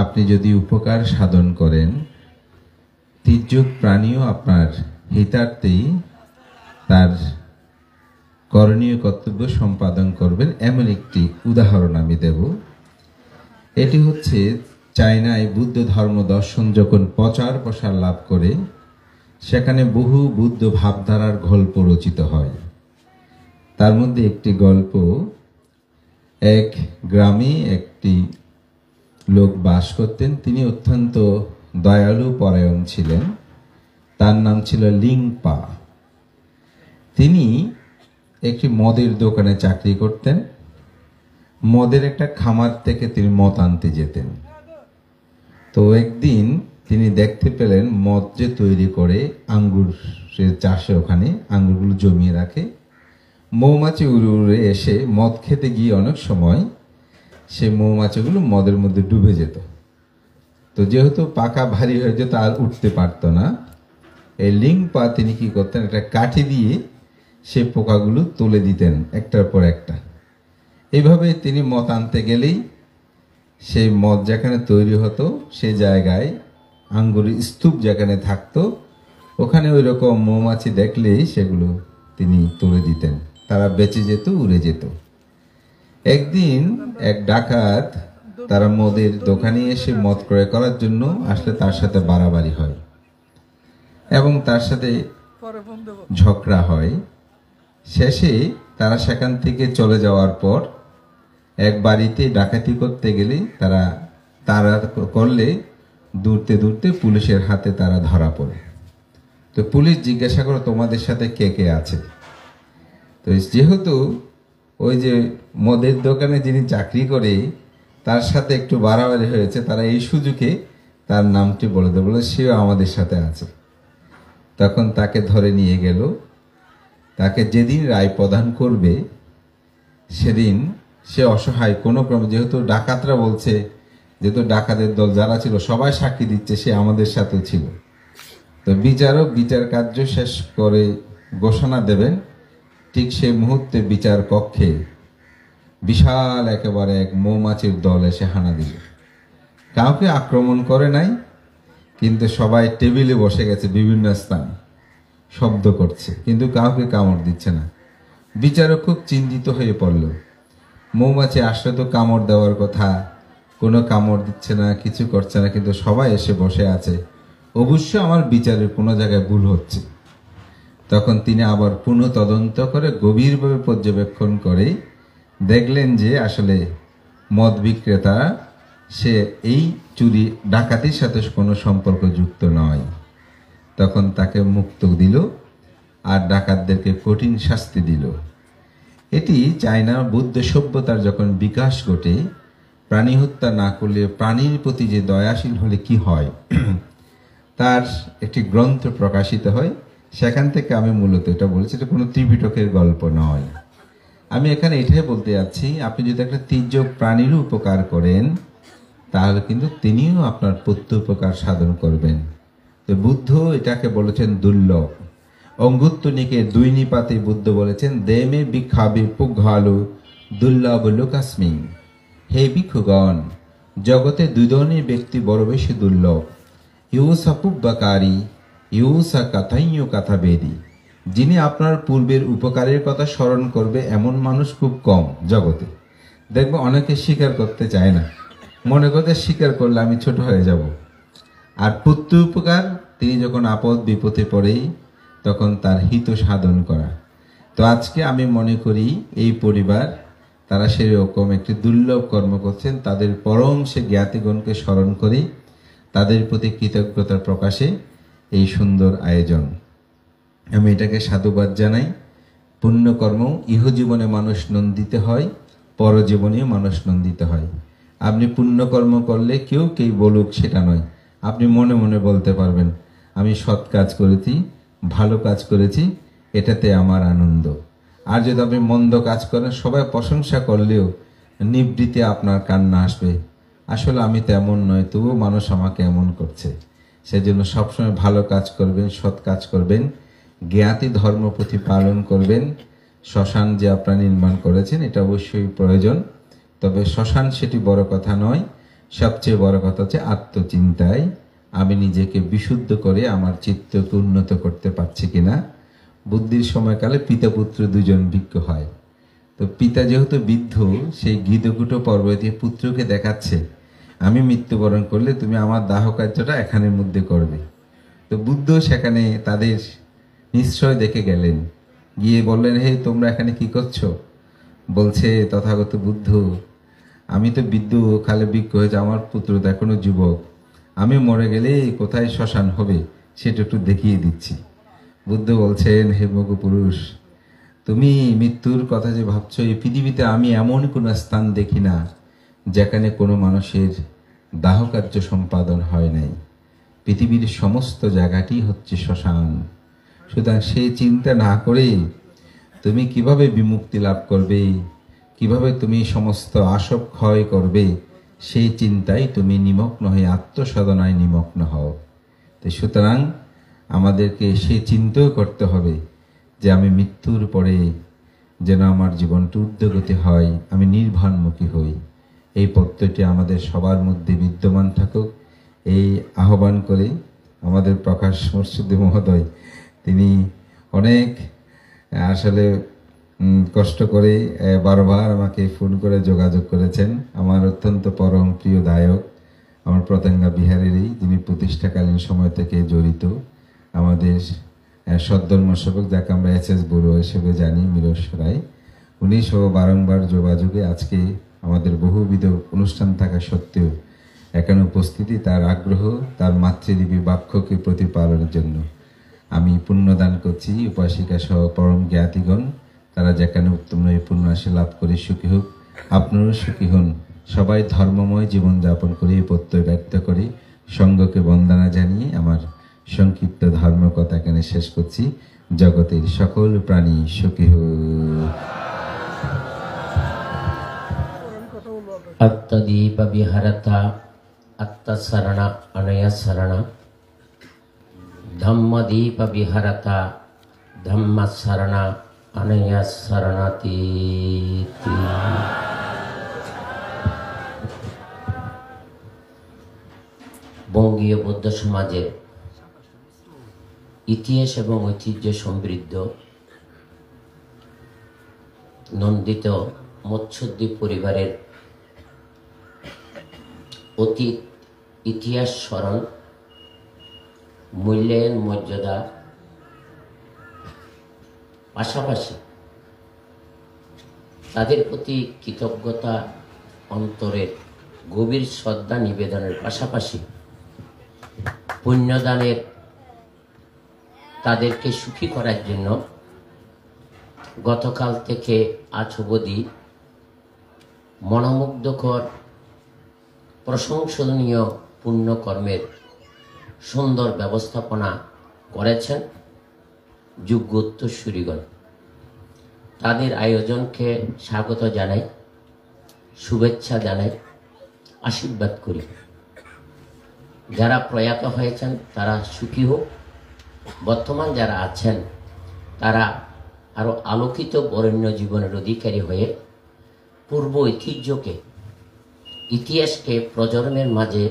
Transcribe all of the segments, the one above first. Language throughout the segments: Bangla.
আপনি যদি উপকার সাধন করেন, তির্যক প্রাণীও আপনার হিতার্থেই তার করণীয় কর্তব্য সম্পাদন করবেন। এমন একটি উদাহরণ আমি দেব। এটি হচ্ছে চায়নায় বুদ্ধ ধর্ম দর্শন যখন প্রচার প্রসার লাভ করে, সেখানে বহু বুদ্ধ ভাবধারার গল্প রচিত হয়। তার মধ্যে একটি গল্প, এক গ্রামে একটি লোক বাস করতেন। তিনি অত্যন্ত দয়ালু পরায়ণ ছিলেন। তার নাম ছিল লিংপা। তিনি একটি মদের দোকানে চাকরি করতেন। মদের একটা খামার থেকে তিনি মদ আনতে যেতেন। তো একদিন তিনি দেখতে পেলেন মদ যে তৈরি করে আঙ্গুরের চাষে, ওখানে আঙ্গুরগুলো জমিয়ে রাখে, মৌমাছি উড়ে উড়ে এসে মদ খেতে গিয়ে অনেক সময় সে মৌমাছিগুলো মদের মধ্যে ডুবে যেত। তো যেহেতু পাকা ভারী হয়ে যেত, আর উঠতে পারতো না, এই লিংপা তিনি কি করতেন, একটা কাঠি দিয়ে সে পোকাগুলো তুলে দিতেন একটার পর একটা। এইভাবে তিনি মদ আনতে গেলেই সেই মদ যেখানে তৈরি হতো সে জায়গায় আঙ্গুরের স্তূপ যেখানে থাকতো, ওখানে ওই রকম মৌমাছি দেখলেই সেগুলো তিনি তুলে দিতেন। তারা বেঁচে যেত, উড়ে যেত। একদিন এক ডাকাত তারা মদের দোকানে এসে মদ ক্রয় করার জন্য আসলে তার সাথে বাড়াবাড়ি হয় এবং তার সাথে ঝগড়া হয়। শেষে তারা সেখান থেকে চলে যাওয়ার পর এক বাড়িতে ডাকাতি করতে গেলে তারা করলে দূরতে দূরতে পুলিশের হাতে তারা ধরা পড়ে। তো পুলিশ জিজ্ঞাসা করে, তোমাদের সাথে কে কে আছে? তো যেহেতু ওই যে মদের দোকানে যিনি চাকরি করে তার সাথে একটু বাড়াবাড়ি হয়েছে, তারা এই সুযোগে তার নামটি বলে দেয়, বলে সেও আমাদের সাথে আছে। তখন তাকে ধরে নিয়ে গেল। তাকে যেদিন রায় প্রদান করবে সেদিন সে অসহায়, কোনো ক্রমে, যেহেতু ডাকাতরা বলছে, যেহেতু ডাকাতের দল যারা ছিল সবাই সাক্ষী দিচ্ছে সে আমাদের সাথে ছিল, তো বিচারক বিচার কার্য শেষ করে ঘোষণা দেবেন। ঠিক সেই মুহূর্তে বিচার কক্ষে বিশাল একেবারে এক মৌমাছির দল এসে হানা দিল। কাউকে আক্রমণ করে নাই, কিন্তু সবাই টেবিলে বসে গেছে, বিভিন্ন স্থানে শব্দ করছে, কিন্তু কাউকে কামড় দিচ্ছে না। বিচারক খুব চিন্তিত হয়ে পড়ল। মৌমাছি আসলে তো কামড় দেওয়ার কথা, কোনো কামড় দিচ্ছে না, কিছু করছে না, কিন্তু সবাই এসে বসে আছে, অবশ্য আমার বিচারের কোনো জায়গায় ভুল হচ্ছে। তখন তিনি আবার পুনঃ তদন্ত করে গভীরভাবে পর্যবেক্ষণ করে দেখলেন যে আসলে মদ বিক্রেতা সে এই চুরি ডাকাতির সাথে কোনো সম্পর্ক যুক্ত নয়। তখন তাকে মুক্ত দিল আর ডাকাতদেরকে কঠিন শাস্তি দিল। এটি চায়নার বুদ্ধ সভ্যতার যখন বিকাশ ঘটে, প্রাণী হত্যা না করলে প্রাণীর প্রতি যে দয়াশীল হলে কি হয় তার একটি গ্রন্থ প্রকাশিত হয়। সেখান থেকে আমি মূলত এটা বলেছি, এটা কোনো ত্রিপিটকের গল্প নয়। আমি এখানে এটাই বলতে যাচ্ছি, আপনি যদি একটা তির্যক প্রাণীরও উপকার করেন তাহলে কিন্তু তিনিও আপনার প্রত্যুপকার সাধন করবেন। তো বুদ্ধ এটাকে বলেছেন দুর্লভ। অঙ্গুত্তনিকে 2 নিপাতে বুদ্ধ বলেছেন, দেমে বিক্ষাবে পুঘালু দুর্লভ লোকাস্মিং। হে ভিক্ষুগণ, জগতে 2 ধরনের ব্যক্তি বড় বেশি দুর্লভ। ইউসা পুব্বাকারী, ইউসা কথাইয় কথাবেদী। যিনি আপনার পূর্বের উপকারের কথা স্মরণ করবে এমন মানুষ খুব কম জগতে। দেখবো অনেকে স্বীকার করতে চায় না, মনে করতে স্বীকার করলে আমি ছোট হয়ে যাব। আর প্রত্যুপকার, তিনি যখন আপদ বিপদে পড়ে তখন তার হিত সাধন করা। তো আজকে আমি মনে করি এই পরিবার তারা সেরকম একটি দুর্লভ কর্ম করছেন। তাদের পরম সে জ্ঞাতিগণকে স্মরণ করি, তাদের প্রতি কৃতজ্ঞতার প্রকাশে এই সুন্দর আয়োজন। আমি এটাকে সাধুবাদ জানাই। পুণ্যকর্ম ইহজীবনে মানুষ নন্দিত হয়, পরজীবনেও মানুষ নন্দিত হয়। আপনি পুণ্যকর্ম করলে কেউ বলুক সেটা নয়, আপনি মনে মনে বলতে পারবেন আমি সৎ কাজ করেছি, ভালো কাজ করেছি, এটাতে আমার আনন্দ। আর যদি আপনি মন্দ কাজ করেন, সবাই প্রশংসা করলেও নিবৃত্তে আপনার কান্না আসবে, আসলে আমি তো এমন নয়, তবুও মানুষ আমাকে এমন করছে। সেজন্য সবসময় ভালো কাজ করবেন, সৎ কাজ করবেন, জ্ঞাতি ধর্ম প্রতিপালন করবেন। শ্মশান যে আপনারা নির্মাণ করেছেন এটা অবশ্যই প্রয়োজন, তবে শ্মশান সেটি বড় কথা নয়। সবচেয়ে বড় কথা হচ্ছে আত্মচিন্তায় আমি নিজেকে বিশুদ্ধ করে আমার চিত্তকে উন্নত করতে পারছি কিনা। বুদ্ধির সময়কালে পিতা পুত্র দুজন বিজ্ঞ হয়। তো পিতা যেহেতু বৃদ্ধ, সেই গিদকুটো পর্বত দিয়ে পুত্রকে দেখাচ্ছে, আমি মৃত্যুবরণ করলে তুমি আমার দাহ কার্যটা এখানের মধ্যে করবে। তো বুদ্ধ সেখানে তাদের নিশ্চয় দেখে গেলেন, গিয়ে বললেন, হে তোমরা এখানে কি করছো? বলছে তথাগত বুদ্ধ, আমি তো বৃদ্ধ কালে বিজ্ঞ হয়েছে, আমার পুত্র তো এখনো যুবক, আমি মরে গেলে কোথায় শ্মশান হবে সেটা একটু দেখিয়ে দিচ্ছি। বুদ্ধ বলছেন, হে মগু পুরুষ, তুমি মৃত্যুর কথা যে ভাবছো, এই পৃথিবীতে আমি এমন কোনো স্থান দেখি না যেখানে কোনো মানুষের দাহ কার্য সম্পাদন হয় নাই। পৃথিবীর সমস্ত জায়গাটি হচ্ছে শ্মশান। সুতরাং সেই চিন্তা না করে তুমি কিভাবে বিমুক্তি লাভ করবে, কিভাবে তুমি সমস্ত আসব ক্ষয় করবে, সেই চিন্তায় তুমি নিমগ্ন হয়ে আত্মসাধনায় নিমগ্ন হও। তো সুতরাং আমাদেরকে সেই চিন্তাও করতে হবে যে আমি মৃত্যুর পরে যেন আমার জীবনটি ঊর্ধ্বগতি হয়, আমি নির্বাণমুখী হই। এই পদ্ধতি আমাদের সবার মধ্যে বিদ্যমান থাকুক, এই আহ্বান করে আমাদের প্রকাশ মুর্শিদি মহোদয়, তিনি অনেক আসলে কষ্ট করে বারবার আমাকে ফোন করে যোগাযোগ করেছেন। আমার অত্যন্ত পরম প্রিয় দায়ক, আমার প্রত্যঙ্গা বিহারেরই, যিনি প্রতিষ্ঠাকালীন সময় থেকে জড়িত, আমাদের সদ্ধর্ম সেবক, যাকে আমরা এস বড়ুয়া হিসেবে জানি, মিরস রায়, উনি সহ বারংবার যোগাযোগে আজকে আমাদের বহুবিধ অনুষ্ঠান থাকা সত্ত্বেও এখানে উপস্থিতি, তার আগ্রহ, তার মাতৃলিপি বাক্যকে প্রতিপালনের জন্য আমি পুণ্যদান করছি। উপাসিকা সহ পরম জ্ঞাতিগণ, তারা যেখানে উত্তম নৈপুণ্য আসে লাভ করে সুখী হোক, আপনারও সুখী হন। সবাই ধর্মময় জীবনযাপন করে এই প্রত্যয় ব্যক্ত করে সঙ্গকে বন্দনা জানিয়ে আমার সংক্ষিপ্ত ধর্মকথা এখানে শেষ করছি। জগতের সকল প্রাণী সুখী হোক। আত্মদীপ বিহারতা আত্মশরণ অনয় শরণ, ধম্মদীপ বিহারতা ধম্ম শরণ অনয় শরণাতি। বঙ্গীয় বৌদ্ধ সমাজের ইতিহাস এবং ঐতিহ্য সমৃদ্ধ নন্দিত মৎস্যদ্বীপ পরিবারের অতীত ইতিহাস স্মরণ, মূল্যায়ন, মর্যাদা, পাশাপাশি তাদের প্রতি কৃতজ্ঞতা, অন্তরের গভীর শ্রদ্ধা নিবেদনের পাশাপাশি পুণ্যদানের, তাদেরকে সুখী করার জন্য গতকাল থেকে আজ অবধি মনোমুগ্ধকর প্রশংসনীয় পুণ্যকর্মের সুন্দর ব্যবস্থাপনা করেছেন যোগ্য উত্তরসূরিগণ। তাদের আয়োজনকে স্বাগত জানাই, শুভেচ্ছা জানাই, আশীর্বাদ করি। যারা প্রয়াত হয়েছেন তারা সুখী হোক, বর্তমান যারা আছেন তারা আরও আলোকিত বরেণ্য জীবনের অধিকারী হয়ে পূর্ব ঐতিহ্যকে, ইতিহাসকে প্রজন্মের মাঝে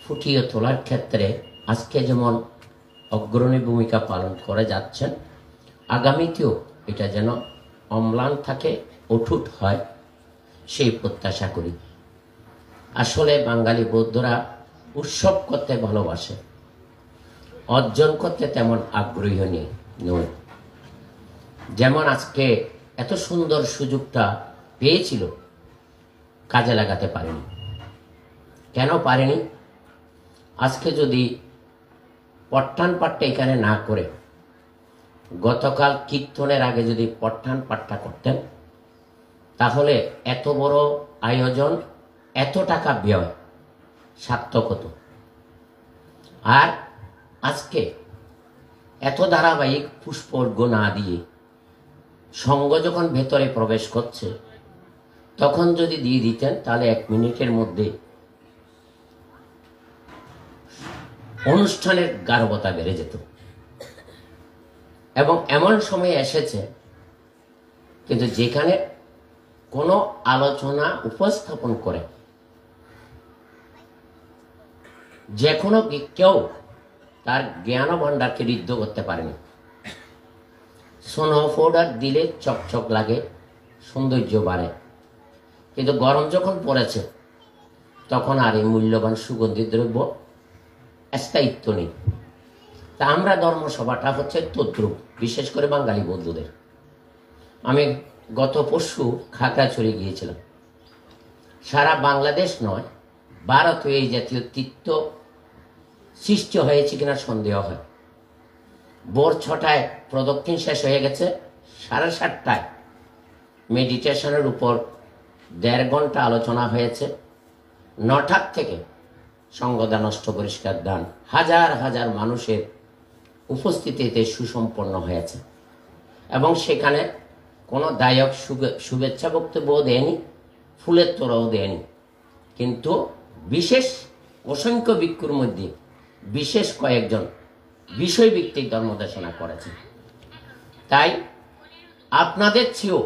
ফুটিয়ে তোলার ক্ষেত্রে আজকে যেমন অগ্রণী ভূমিকা পালন করে যাচ্ছেন, আগামীতেও এটা যেন অম্লান থাকে, অটুট হয়, সেই প্রত্যাশা করি। আসলে বাঙালি বৌদ্ধরা উৎসব করতে ভালোবাসে, অর্জন করতে তেমন আগ্রহী নয়। যেমন আজকে এত সুন্দর সুযোগটা পেয়েছিল, কাজে লাগাতে পারেনি। কেন পারেনি? আজকে যদি পট্টান পাঠটা এখানে না করে গতকাল কীর্তনের আগে যদি পট্টান পাঠটা করতেন, তাহলে এত বড় আয়োজন, এত টাকা ব্যয় সার্থক হতো। আর আজকে এত ধারাবাহিক পুষ্পর্ঘ না দিয়ে সঙ্গ যখন ভেতরে প্রবেশ করছে, তখন যদি দিয়ে দিতেন তাহলে 1 মিনিটের মধ্যে অনুষ্ঠানের গাঢ়তা বেড়ে যেত। এবং এমন সময় এসেছে কিন্তু যেখানে কোনো আলোচনা উপস্থাপন করে যে কোনো কেউ তার জ্ঞান ভাণ্ডারকে ঋদ্ধ করতে পারেনি। স্নো পাউডার দিলে চকচক লাগে, সৌন্দর্য বাড়ে, কিন্তু গরম যখন পড়েছে তখন আর এই মূল্যবান সুগন্ধি দ্রব্য স্থায়িত্ব নেই। তা আমরা ধর্মসভাটা হচ্ছে তদ্রুপ, বিশেষ করে বাঙালি বৌদ্ধদের। আমি গত পরশু খাগড়াছড়ি গিয়েছিলাম। সারা বাংলাদেশ নয়, ভারতে এই জাতীয় তীর্থ সৃষ্টি হয়েছে কিনা সন্দেহ হয়। ভোর 6টায় প্রদক্ষিণ শেষ হয়ে গেছে, 7:30টায় মেডিটেশনের উপর 1.5 ঘন্টা আলোচনা হয়েছে। 9টার থেকে সঙ্গদান, অষ্ট পরিষ্কার দান, হাজার হাজার মানুষের উপস্থিতিতে সুসম্পন্ন হয়েছে এবং সেখানে কোনো দায়ক শুভেচ্ছা বক্তব্যও দেয়নি, ফুলের তোড়াও দেয়নি। কিন্তু বিশেষ অসংখ্য ভিক্ষুর মধ্যে বিশেষ কয়েকজন বিষয়ভিত্তিক ধর্মদেশনা করেছে। তাই আপনাদের চেয়েও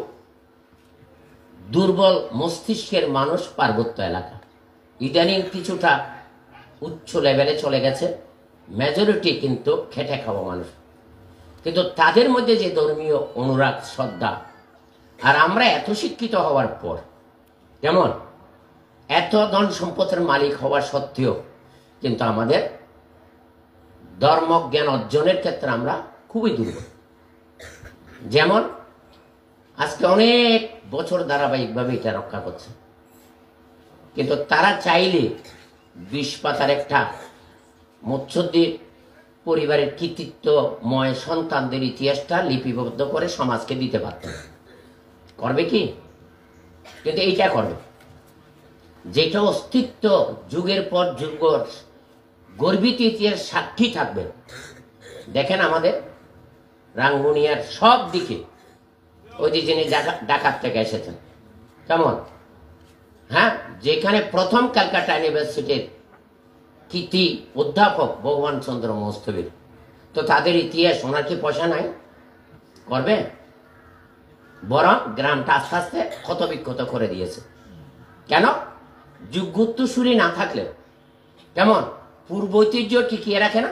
দুর্বল মস্তিষ্কের মানুষ পার্বত্য এলাকা ইদানিং কিছুটা উচ্চ লেভেলে চলে গেছে, মেজরিটি কিন্তু খেটে খাওয়া মানুষ। কিন্তু তাদের মধ্যে যে ধর্মীয় অনুরাগ, শ্রদ্ধা, আর আমরা এত শিক্ষিত হওয়ার পর, যেমন এত ধন সম্পদের মালিক হওয়া সত্ত্বেও কিন্তু আমাদের ধর্মজ্ঞান অর্জনের ক্ষেত্রে আমরা খুবই দুর্বল। যেমন আজকে অনেক বছর ধারাবাহিকভাবে এটা রক্ষা করছে, কিন্তু তারা চাইলে 20 পাতার একটা মৎস্যদ্বী পরিবারের কৃতিত্বময় সন্তানদের ইতিহাসটা লিপিবদ্ধ করে সমাজকে দিতে পারত। করবে কি? কিন্তু এইটা করবে যেটা অস্তিত্ব যুগের পর যুগ গর্বিত ইতিহাস সাক্ষী থাকবে। দেখেন আমাদের রাঙ্গুনিয়ার সব দিকে ওই যে যিনি ঢাকা থেকে এসেছেন, কেমন, হ্যাঁ, যেখানে প্রথম ক্যালকাটা ইউনিভার্সিটির কৃতি অধ্যাপক ভগবান চন্দ্র মস্তবীর, তো তাদের ইতিহাস, ওনার কি পয়সা নাই? করবে? বরং গ্রামটা আস্তে আস্তে ক্ষতবিক্ষত করে দিয়েছে। কেন? যুগোত্তরসূরি না থাকলে কেমন পূর্ব ঐতিহ্য টিকিয়ে রাখে না,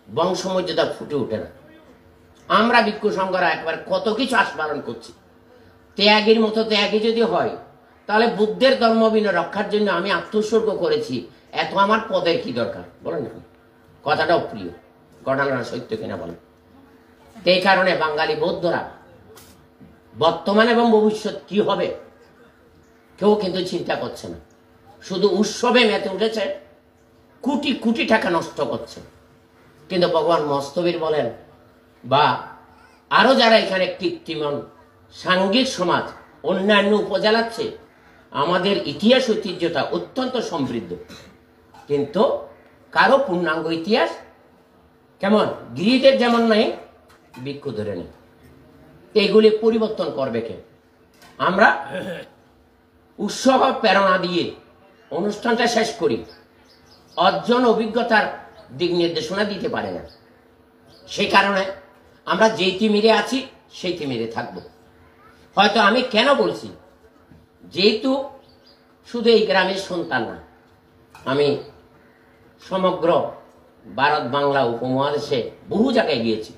বংশমর্যাদা ফুটে ওঠে না। আমরা ভিক্ষু সংঘরা একবার কত কিছু আস্বাদন করছি। ত্যাগের মতো ত্যাগী যদি হয়, তাহলে বুদ্ধের ধর্মবিন রক্ষার জন্য আমি আত্মোৎসর্গ করেছি, এত আমার পদের কি দরকার? বলেন না, কথাটাও প্রিয়, ঘটনাটা সত্য কিনা বলেন। এই কারণে বাঙালি বৌদ্ধরা বর্তমান এবং ভবিষ্যৎ কি হবে কেউ কিন্তু চিন্তা করছে না। শুধু উৎসবে মেতে উঠেছে, কোটি কোটি টাকা নষ্ট করছে। কিন্তু ভগবান মস্তবীর বলেন বা আরো যারা এখানে কীর্তিমান সাঙ্গিক সমাজ, অন্যান্য উপজেলার চেয়ে আমাদের ইতিহাস ঐতিহ্যটা অত্যন্ত সমৃদ্ধ, কিন্তু কারো পূর্ণাঙ্গ ইতিহাস কেমন গিরিদের যেমন নাই, ভিক্ষু ধরে নেই। এইগুলি পরিবর্তন করবে কে? আমরা উৎসব প্রেরণা দিয়ে অনুষ্ঠানটা শেষ করি, অর্জন অভিজ্ঞতার দিক নির্দেশনা দিতে পারে না। সেই কারণে আমরা যেই তিমিরে আছি সেই তিমিরে থাকবো। হয়তো আমি কেন বলছি, যেহেতু শুধু এই গ্রামের সন্তান না, আমি সমগ্র ভারত বাংলা উপমহাদেশে বহু জায়গায় গিয়েছি,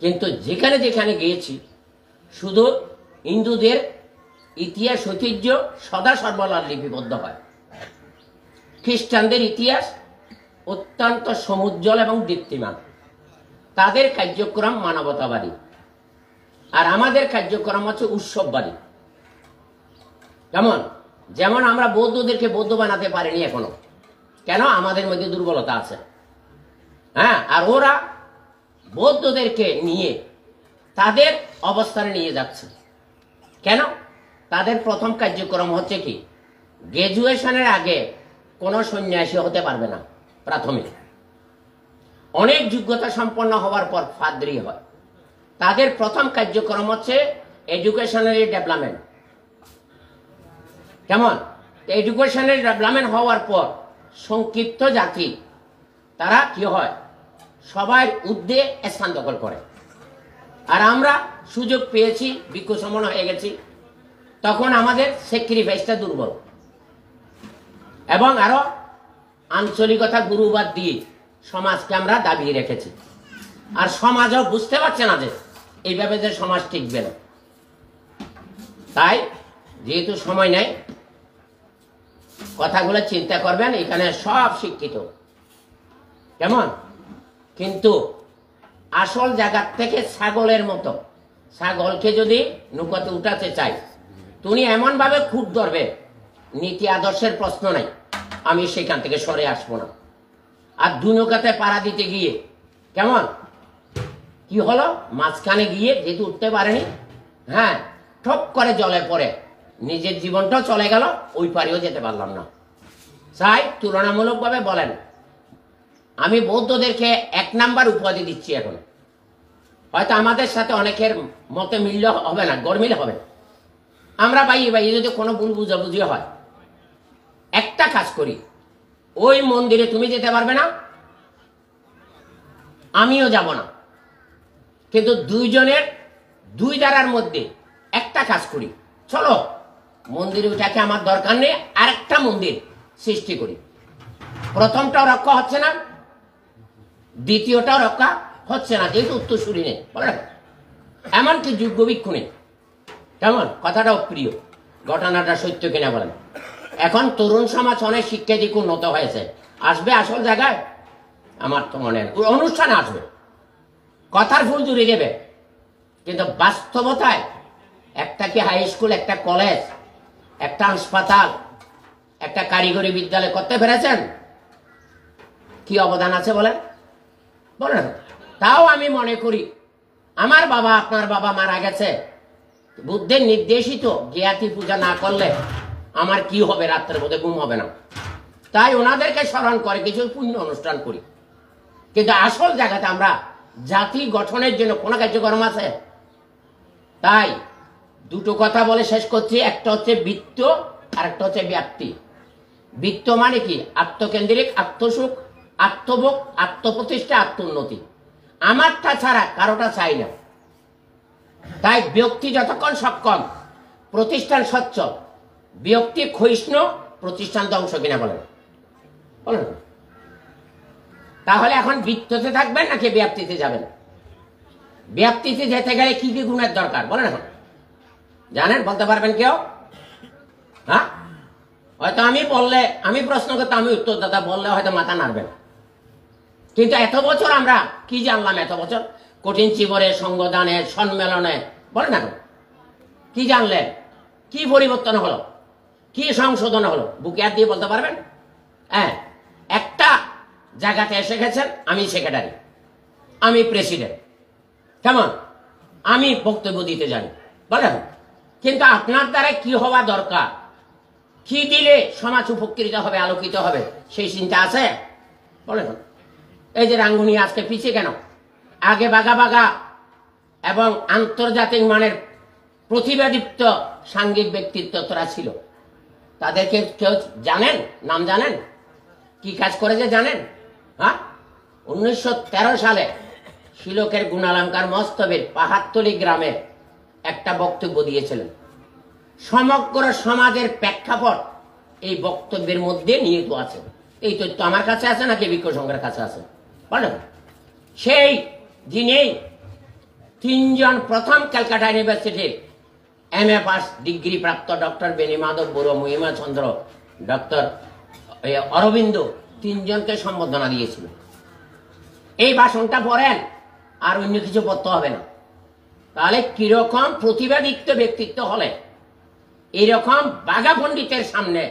কিন্তু যেখানে যেখানে গিয়েছি শুধু হিন্দুদের ইতিহাস ঐতিহ্য সদা সর্বদা লিপিবদ্ধ হয়। খ্রিস্টানদের ইতিহাস অত্যন্ত সমুজ্জ্বল এবং দীপ্তিমান, তাদের কার্যক্রম মানবতাবাদী, আর আমাদের কার্যক্রম হচ্ছে উৎসববাদী। কেমন? যেমন আমরা বৌদ্ধদেরকে বৌদ্ধ বানাতে পারিনি এখনো, কেন? আমাদের মধ্যে দুর্বলতা আছে, হ্যাঁ। আর ওরা বৌদ্ধদেরকে নিয়ে তাদের অবস্থানে নিয়ে যাচ্ছে। কেন? তাদের প্রথম কার্যক্রম হচ্ছে কি, গ্রাজুয়েশনের আগে কোনো সন্ন্যাসী হতে পারবে না। প্রাথমিক অনেক যোগ্যতা সম্পন্ন হওয়ার পর ফাদ্রি হয়। তাদের প্রথম কার্যক্রম হচ্ছে এডুকেশনারি ডেভেলপমেন্ট। কেমন? এডুকেশনারি ডেভেলপমেন্ট হওয়ার পর সংক্ষিপ্ত জাতি তারা কি হয়, সবার ঊর্ধ্বে স্থান দখল করে। আর আমরা সুযোগ পেয়েছি, ভিক্ষু সমন হয়ে গেছি, তখন আমাদের স্যাক্রিফাইসটা দুর্বল এবং আরো আঞ্চলিকতা গুরুবাদ দিয়ে সমাজকে আমরা দাবিয়ে রেখেছি। আর সমাজও বুঝতে পারছে না যে এইভাবে যে সমাজ টিকবে না। তাই যেহেতু সময় নেই, কথাগুলো চিন্তা করবেন। এখানে সব শিক্ষিত, কেমন, কিন্তু আসল জায়গার থেকে ছাগলের মতো, ছাগলকে যদি নৌকাতে উঠাতে চাই, তুমি এমন ভাবে খুঁট ধরবে, নীতি আদর্শের প্রশ্ন নাই, আমি সেখান থেকে সরে আসবো না। আর দু নৌকাতে পাড়া দিতে গিয়ে কেমন কি হলো, মাঝখানে গিয়ে যেহেতু উঠতে পারেনি, হ্যাঁ, ঠপ করে জলে পড়ে নিজের জীবনটাও চলে গেল, ওই পারেও যেতে পারলাম না। তাই তুলনামূলকভাবে বলেন, আমি বৌদ্ধদেরকে 1 নাম্বার উপাধি দিচ্ছি। এখন হয়তো আমাদের সাথে অনেকের মতে মিলল হবে না, গরমিল হবে। আমরা ভাই যদি কোনো ভুল বুঝাবুঝি হয়, একটা কাজ করি, ওই মন্দিরে তুমি যেতে পারবে না, আমিও যাব না, কিন্তু দুইজনের দুই দ্বারার মধ্যে একটা কাজ করি, চলো মন্দিরে ওটাকে আমার দরকার নেই, আরেকটা মন্দির সৃষ্টি করি। প্রথমটাও রক্ষা হচ্ছে না, দ্বিতীয়টাও রক্ষা হচ্ছে না, যেহেতু উত্তরসূরি নেই, বলে এমনকি যোগ্য ভিক্ষু নেই। কেমন, কথাটাও প্রিয়, ঘটনাটা সত্য কিনা বলেন। এখন তরুণ সমাজ অনেক শিক্ষা দিক উন্নত হয়েছে, আসবে আসল জায়গায়, আমার তো মনে হয় অনুষ্ঠানে আসবে, কথার ফুল জুড়ে দেবে, কিন্তু বাস্তবতায় একটা কি হাই স্কুল, একটা কলেজ, একটা হাসপাতাল, একটা কারিগরি বিদ্যালয় করতে পেরেছেন? কি অবদান আছে বলেন? বলেন। তাও আমি মনে করি আমার বাবা, আপনার বাবা মারা গেছে, বুদ্ধের নির্দেশিত জ্ঞাতি পূজা না করলে আমার কি হবে, রাত্রের মধ্যে ঘুম হবে না। তাই ওনাদেরকে স্মরণ করে কিছু পুণ্য অনুষ্ঠান করি, কিন্তু আসল জায়গাতে আমরা জাতি গঠনের জন্য কোনো কার্যক্রম আছে? তাই দুটো কথা বলে শেষ করছি, একটা হচ্ছে বৃত্ত আর একটা হচ্ছে ব্যাপ্তি। বৃত্ত মানে কি? আত্মকেন্দ্রিক, আত্মসুখ, আত্মভোগ, আত্মপ্রতিষ্ঠা, আত্মোন্নতি। আমারটা ছাড়া কারোটা চাই না। তাই ব্যক্তি যতক্ষণ সক্ষম, প্রতিষ্ঠান সচ্ছল, ব্যক্তি ক্ষয়িষ্ণু, প্রতিষ্ঠান ধ্বংস কিনা বলেন? বলেন। তাহলে এখন বৃত্ততে থাকবেন নাকি ব্যাপ্তিতে যাবেন? ব্যাপ্তিতে যেতে গেলে কি কি গুণের দরকার বলেন? এখন জানেন, বলতে পারবেন কেউ? হ্যাঁ, হয়তো আমি বললে, আমি প্রশ্ন করতে আমি উত্তর দাদা বললে হয়তো মাথা নাড়বেন, কিন্তু এত বছর আমরা কি জানলাম? এত বছর কঠিন চিবরে, সঙ্গদানে, সম্মেলনে, বলেন না, কি জানলেন? কি পরিবর্তন হলো? কি সংশোধন হলো? বুকে হাত দিয়ে বলতে পারবেন? হ্যাঁ, একটা জায়গাতে এসে গেছেন, আমি সেক্রেটারি, আমি প্রেসিডেন্ট, কেমন, আমি বক্তব্য দিতে জানি, বলেন। কিন্তু আপনার দ্বারা কি হওয়া দরকার, কি দিলে সমাজ উপকৃত হবে, আলোকিত হবে, সেই চিন্তা আছে? বলেন। এই যে রাঙ্গুনি আজকে পিছিয়ে কেন? আগে বাঘা বাঘা এবং আন্তর্জাতিক মানের প্রতিভাদীপ্ত সাংঘিক ব্যক্তিত্ব তোরা ছিল, তাদেরকে কেউ জানেন? নাম জানেন? কি কাজ করেছে জানেন? হ্যাঁ, 1913 সালে শিলকের গুণালঙ্কার মস্তবের পাহাড়তলি গ্রামে একটা বক্তব্য দিয়েছিলেন। সমগ্র সমাজের প্রেক্ষাপট এই বক্তব্যের মধ্যে নিহিত আছে। এই তথ্য আমার কাছে আছে নাকি বিক্ষ সংঘের কাছে আছে? বলেন। সেই যিনি 3 জন প্রথম ক্যালকাটা ইউনিভার্সিটির MA পাস ডিগ্রি প্রাপ্ত ডক্টর বেণীমাধব বড়ুয়া, মহিমা চন্দ্র, ডক্টর অরবিন্দ, 3 জনকে সম্বোধনা দিয়েছিল। এই ভাষণটা পড়েন, আর অন্য কিছু পড়তে হবে না। তাহলে কিরকম প্রতিভাদীপ্ত ব্যক্তিত্ব হলে এরকম বাঘা পণ্ডিতের সামনে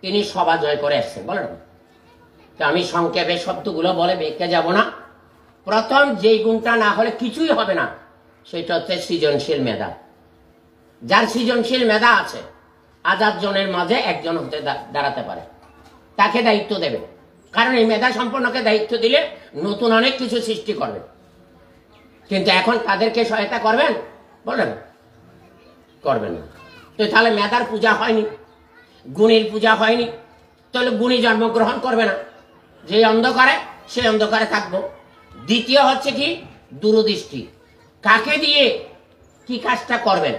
তিনি সভা জয় করে আসছেন, বলেন। তো আমি সংক্ষেপে শব্দগুলো বলে বেঁকে যাব না। প্রথম যেই গুণটা না হলে কিছুই হবে না, সেটা হচ্ছে সৃজনশীল মেধা। যার সৃজনশীল মেধা আছে, 1000 জনের মাঝে একজন হতে দাঁড়াতে পারে, তাকে দায়িত্ব দেবে। কারণ এই মেধা সম্পন্নকে দায়িত্ব দিলে নতুন অনেক কিছু সৃষ্টি করবে। কিন্তু এখন তাদেরকে সহায়তা করবেন? বলেন, করবেন না। তো তাহলে মেধার পূজা হয়নি, গুণীর পূজা হয়নি, তাহলে গুণী জন্মগ্রহণ করবে না। যে অন্ধকারে, সে অন্ধকারে থাকবো। দ্বিতীয় হচ্ছে কি? দূরদৃষ্টি। কাকে দিয়ে কি কাজটা করবেন,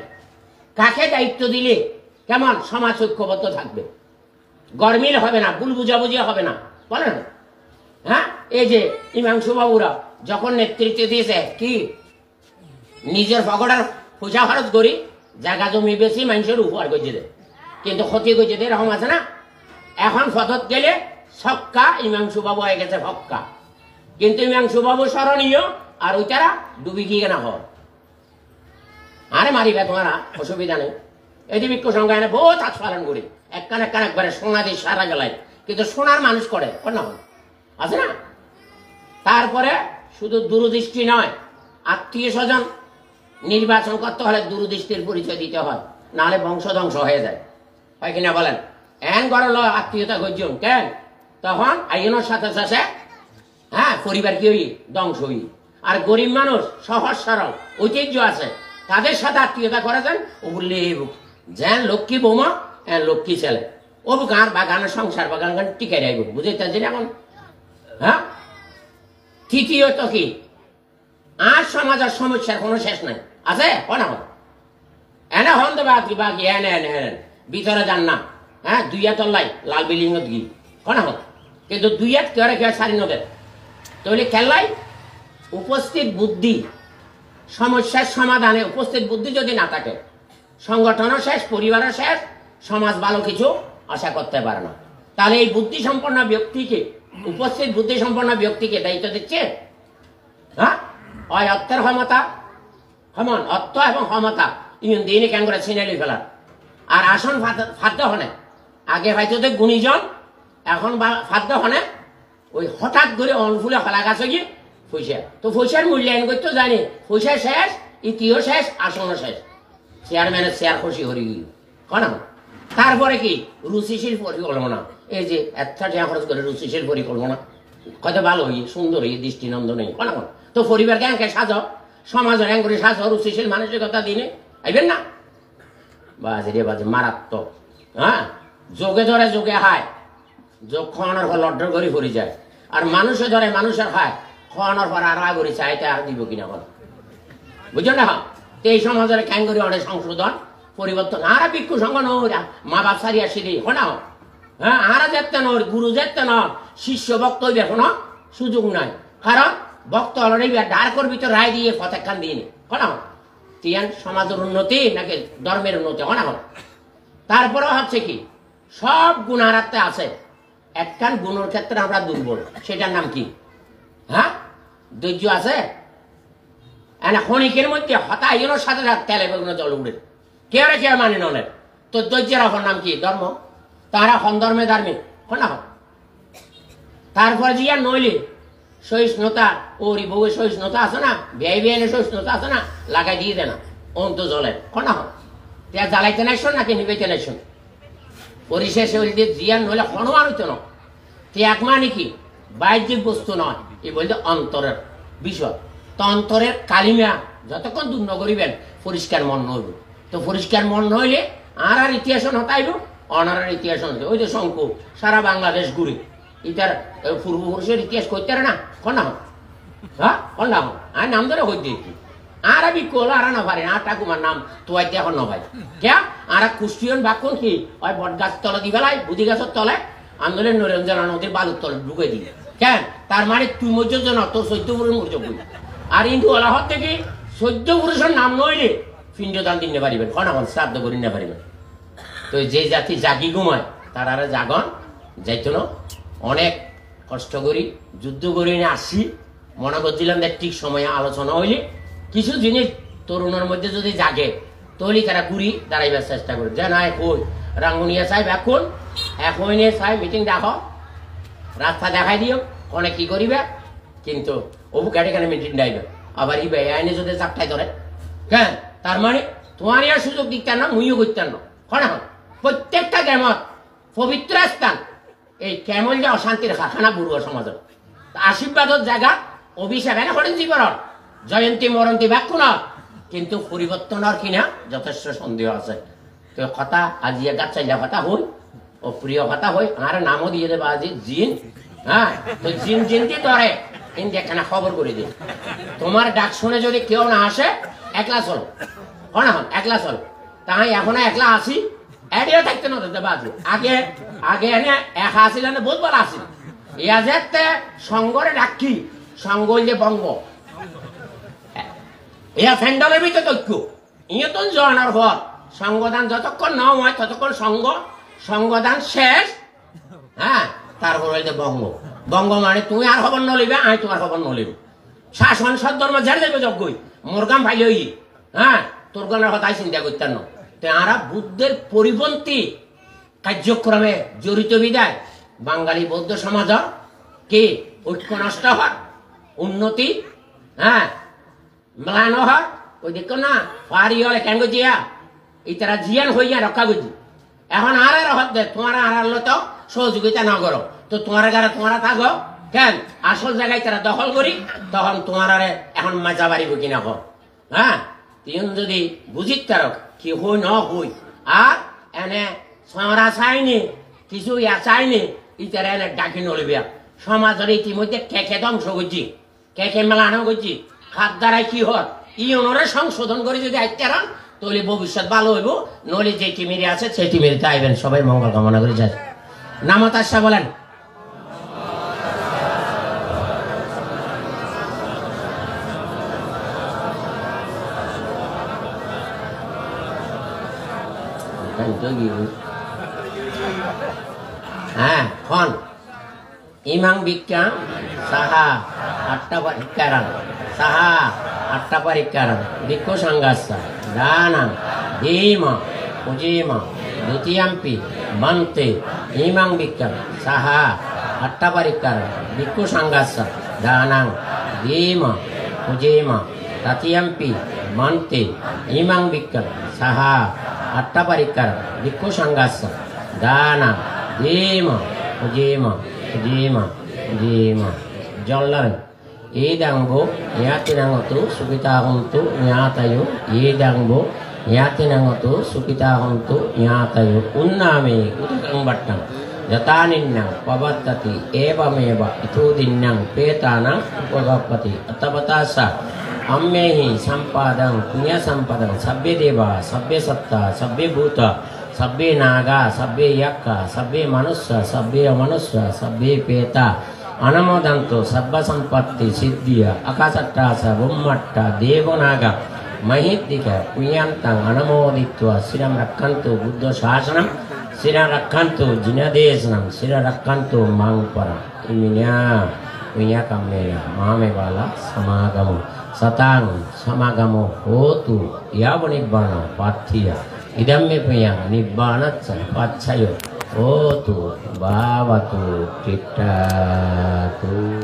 কাকে দায়িত্ব দিলে কেমন সমাজ ঐক্যবদ্ধ থাকবে, গরমিল হবে না, ভুল বুঝাবুঝি হবে না, বলেন? হ্যাঁ, এই যে ইমাংশু বাবুরা যখন নেতৃত্ব দিয়েছে কি নিজের পকেটের পয়সা খরচ করি জায়গা জমি বেশি মানুষের উপহার করছে দেয়, কিন্তু ক্ষতি করছে দেয়, এরকম আছে না? এখন ফতত গেলে ছক্কা, ইমাংশু বাবু হয়ে গেছে ফক্কা, কিন্তু ইমাংশু বাবু স্মরণীয় আর ওইটারা ডুবি গিয়ে না হয়। আরে মারিবে তোমারা, অসুবিধা নেই। এই বিক্ষ সংখ্যা এনে বহুত আজ পালন করি, একখান একবারে সোনা দিয়ে সারা গেলায়, কিন্তু সোনার মানুষ করে না আছে না? তারপরে শুধু দূরদৃষ্টি নয়, আত্মীয় স্বজন নির্বাচন করতে হলে দূরদৃষ্টির পরিচয় দিতে হয়, নাহলে বংশ ধ্বংস হয়ে যায়, হয় কিনা বলেন? এন গড় আত্মীয়তা গর্জন কেন তখন আইনের সাথে সাথে হ্যাঁ পরিবার কি হই ধ্বংস হই। আর গরিব মানুষ সহজ সরল ঐতিহ্য আছে, তাদের সাথে আত্মীয়তা করে দেন ও বললে যেন লক্ষ্মী বৌমা লক্ষ্মী ছেলে ও গান বাগানের সংসার বাগান গান টিকে রাখবো, বুঝতে এখন? হ্যাঁ, তৃতীয়ত কি আর সমাজের সমস্যার কোনো শেষ নাই, আছে না? এনে হন তো বাকি বাকি এনে এনে এনে ভিতরে যান না, হ্যাঁ 2 তল্লাই লাল বিল্ডিং গি না হন, কিন্তু 2 কেউ কেউ সারি নদের তাহলে খেললাই উপস্থিত বুদ্ধি, সমস্যার সমাধানে উপস্থিত বুদ্ধি যদি না থাকে, সংগঠনও শেষ, পরিবারও শেষ, সমাজ ভালো কিছু আশা করতে পারে না। তাহলে এই বুদ্ধি সম্পন্ন ব্যক্তিকে, উপস্থিত বুদ্ধি সম্পন্ন ব্যক্তিকে দায়িত্ব দিচ্ছে হ্যাঁ ওই অর্থের ক্ষমতা, ক্ষমন অর্থ এবং ক্ষমতা ইউন দিনে কেন করে ছিনালি ফেলার, আর আসন ফাদ্য হনে আগে হয়তো গুণীজন, এখন ফাদ্য হনে ওই হঠাৎ করে অনুফুলে ফেলা গেছে গিয়ে পয়সা, তো পয়সার মূল্যায়ন করতে জানি, পয়সা শেষ, ইতিও শেষ, আসনও শেষ, চেয়ারম্যানের চেয়ার খুশি হরি না। তারপরে কি রুচিশীল পরিকল্পনা, এই যে একটা টাকা খরচ করে রুচিশীল পরিকল্পনা কত ভালো হই, সুন্দর হই, দৃষ্টিনন্দ নেই না। তো পরিবারকে এঁকে সাজাও, সমাজের এঁ করে সাজাও, রুচিশীল মানসিকতা দিনে আইবেন না? বাজে রে বাজে মারাত্মক। হ্যাঁ, যোগে ধরে যোগে হায়, যোগ খাওয়ানোর পর লড্ডর করে পড়ে যায়, আর মানুষে ধরে মানুষের খায়, খাওয়ানোর পর আর আগরি চাইতে আর দিব কিনা বল, বুঝছো না? তো এই সমাজের ক্যাঙ্গুরি অনেক সংশোধন পরিবর্তন, আর ভিক্ষু সংঘ নোরা মা বাপ সারি আসি দিই না। হ্যাঁ, আর যেতে নয়, গুরু যেতে নয়, শিষ্য বক্তব্যের কোনো সুযোগ নাই, কারণ বক্ত অলরেডি ডার্কর ভিতর রায় দিয়ে প্রত্যেকখান দিয়ে নি না। তিয়ান সমাজের উন্নতি নাকি ধর্মের উন্নতি না। তারপরে হচ্ছে কি সব গুণ আর আছে, একখান গুণের ক্ষেত্রে আমরা দুর্বল, সেটার নাম কি? হ্যাঁ, ধৈর্য আছে। ক্ষণিকের মধ্যে হতাশার সাথে তেলে বেগুনে জল উড়ে, কেউ কেউ মানে নলেন, তো ধৈর্যের অপর নাম কি? ধর্ম। তারা হন ধর্মে ধার্মিক না। তারপরে জিয়া নইলে সহিষ্ণুতা, ওরি বউ সহিষ্ণুতা আছে না, ব্যয় ব্যয় সহিষ্ণুতা আছে না, লাগাই দিয়ে দে না অন্ত জলের না। জ্বালাইতে নাইশন নাকি নিবাইতে নাইশন, পরিশেষে জিয়া নইলে কোনো আনিত ন। ত্যাগ মানে কি? বাহ্যিক বস্তু নয়, এই বলতে অন্তরের বিষয়। তো অন্তরের কালিমা যতক্ষণ দূর নগরিবেন পরিষ্কার মন নইব, তো পরিষ্কার মন নইলে আর ইতিহাসন হতাইব, অনারার ইতিহাসন হতে। ওই যে শঙ্কু সারা বাংলাদেশ ঘুরে, ইটার পূর্বপুরুষের ইতিহাস করতে না কন্যা হন, হ্যাঁ কন্যা হন, আর নাম ধরে হই দেখি আর আমি কোল আর না পারি না, আর ঠাকুমার নাম তোয়াই এখন ন ভাই কে আর কুষ্টিয়ন বাক্যন কি ওই বট গাছ তলা দি বেলায় বুদ্ধি গাছের তলায় আন্দোলন নরেন্দ্র নদীর বালুর তলে ঢুকে দিই কেন? তার মানে তুই মর্যাদ না, তোর 14 পুরুষ মর্যাদ বই। আর কিন্তু ওলা হত থেকে 14 পুরুষের নাম নইলে পিণ্ডদান দিতে পারিবেন কনা হন, শ্রাদ্ধ করি না পারিবেন। তো যে জাতি জাগি ঘুমায় তার আর জাগন যাইতো না। অনেক কষ্ট করি যুদ্ধ করি না আসি, মনে করছিলাম যে ঠিক সময়ে আলোচনা হইলে কিছু জিনিস তরুণের মধ্যে যদি জাগে তাহলে তারা ঘুরি দাঁড়াইবার চেষ্টা করে, যে না কই রাঙ্গুনিয়া সাহেব এখন সাহেব মিটিং দেখো, রাস্তা দেখাই দিও অনেক কি করিবে, কিন্তু অবু কেটে মিটিং ডাইবে আবার ইবে আইনে যদি চাপটাই ধরে কেন? তার মানে তোমার আর সুযোগ দিতেন না, মুইও করতেন না না। প্রত্যেকটা গ্রামত পবিত্র স্থান, এই কেমন যে অশান্তির কারখানা বুড়ো সমাজের আশীর্বাদের জায়গা, অভিশাপ এনে করেন জীবন জয়ন্তী মরন্তী ব্যাখ্য না, কিন্তু পরিবর্তনের কিনা যথেষ্ট সন্দেহ আছে। তো কথা আজিয়া গাছ চাইলা কথা হই ও প্রিয় কথা হই, আর নামও দিয়ে দেবা আজি জিন। হ্যাঁ, তো জিন জিনতে ধরে কিন্তু এখানে খবর করে দিন, তোমার ডাক শুনে যদি কেউ না আসে একলা চলো না, একলা চলো। তাই এখন একলা আসি এডিও থাকতে না বাজু, আগে আগে এনে একা আসিল বহুত বড় আসি, ইয়া যেতে সঙ্গরে ডাকি সঙ্গ হইলে বঙ্গ ইয়া ফ্যান্ডলের ভিতরে তৈক্য ইয়ে তো জনার ঘর সঙ্গদান যতক্ষণ ন হয় ততক্ষণ সঙ্গদান শেষ হ্যাঁ তারপর হইলে বঙ্গ বঙ্গ মানে তুমি আর খবর নলিবে আমি তোমার খবর নলিব শাসন সদ্ধর্ম ঝেড়ে যাবে যজ্ঞই মোরগাম ভাইলে হই হ্যাঁ তোর গানের কথাই চিন্তা করতেন না তারা বুদ্ধের পরিপন্থী কার্যক্রমে জড়িত বিদায় বাঙালি বৌদ্ধ সমাজ কি ঐক্য নষ্ট হয় উন্নতি হ্যাঁ ম্লান হয় ওই দেখো না পারি হলে কেন জিয়া এই তারা জিয়ান হইয়া রক্ষা করছি এখন আর রহত দে তোমার আর তো সহযোগিতা না করো তো তোমার গাড়ি তোমার থাকো কেন আসল জায়গায় তারা দখল করি তখন তোমার এখন মাজা বাড়িব কিনা হোক হ্যাঁ তিন যদি বুঝিত তারক কি হই ন হই আর এনে সরা চাইনি কিছু ইয়া চাইনি ইতারা এনে ডাকি নলিবিয়া সমাজের ইতিমধ্যে কেকে ধ্বংস করছি কেকে মেলানো করছি খাদ দ্বারাই কি হয় ই অনরে সংশোধন করে যদি আইতারান তাহলে ভবিষ্যৎ ভালো হইব নইলে যে টিমেরি আছে সেই টিমেরিতে আইবেন সবাই মঙ্গল কামনা করে যায় নামত আশা বলেন হ্যাঁ খন ইমাং বিজ্ঞান সাহা আটটা পরীক্ষারান সাহা আটটা পরীক্ষারান ভিক্ষু সংঘাসা দানাং ধীমা পুজিমা দ্বিতীয়াম্পি বন্তে ইমাং বিজ্ঞান সাহা আটটা পরীক্ষারান ভিক্ষু সংঘাসা দানাং ধীমা পুজিমা তৃতীয়াম্পি বন্তে ইমাং বিজ্ঞান সাহা আটটা পরীক্ষারান ভিক্ষু সংঘাসা দানাং ধীমা পুজিমা Jima, jima, jalan. Idang bo, nyati nangotu, sukita huntu, nyatayu. Idang bo, nyati nangotu, sukita huntu, nyatayu. Unnami, utakang batang. Jataninang, pabatati, eva meva, itudinang, petanang, upagapati, atabatasa. Ammehi, sampadang, punya sampadang, sabbe deva, sabbe satta, sabbe bhuta. Sabbe naga, sabbe yakka, sabbe manusya, sabbe amanusya, sabbe peta, anamodanto, sabba sampatti, siddhiya, akasattasa, bummatta, devo naga, mahiddika, punyantang, anamoditva, siram rakkantu, buddha shasanam, siram rakkantu, jinadesanam, siram rakkantu, mangparam. Iminya, punya kamera, mamebala, samagamu, satang, samagamu, hotu, yavanibbana, pathiya. Idam me punya nibbanat sampatsayo. Oh tu, bawa tu, kita tu.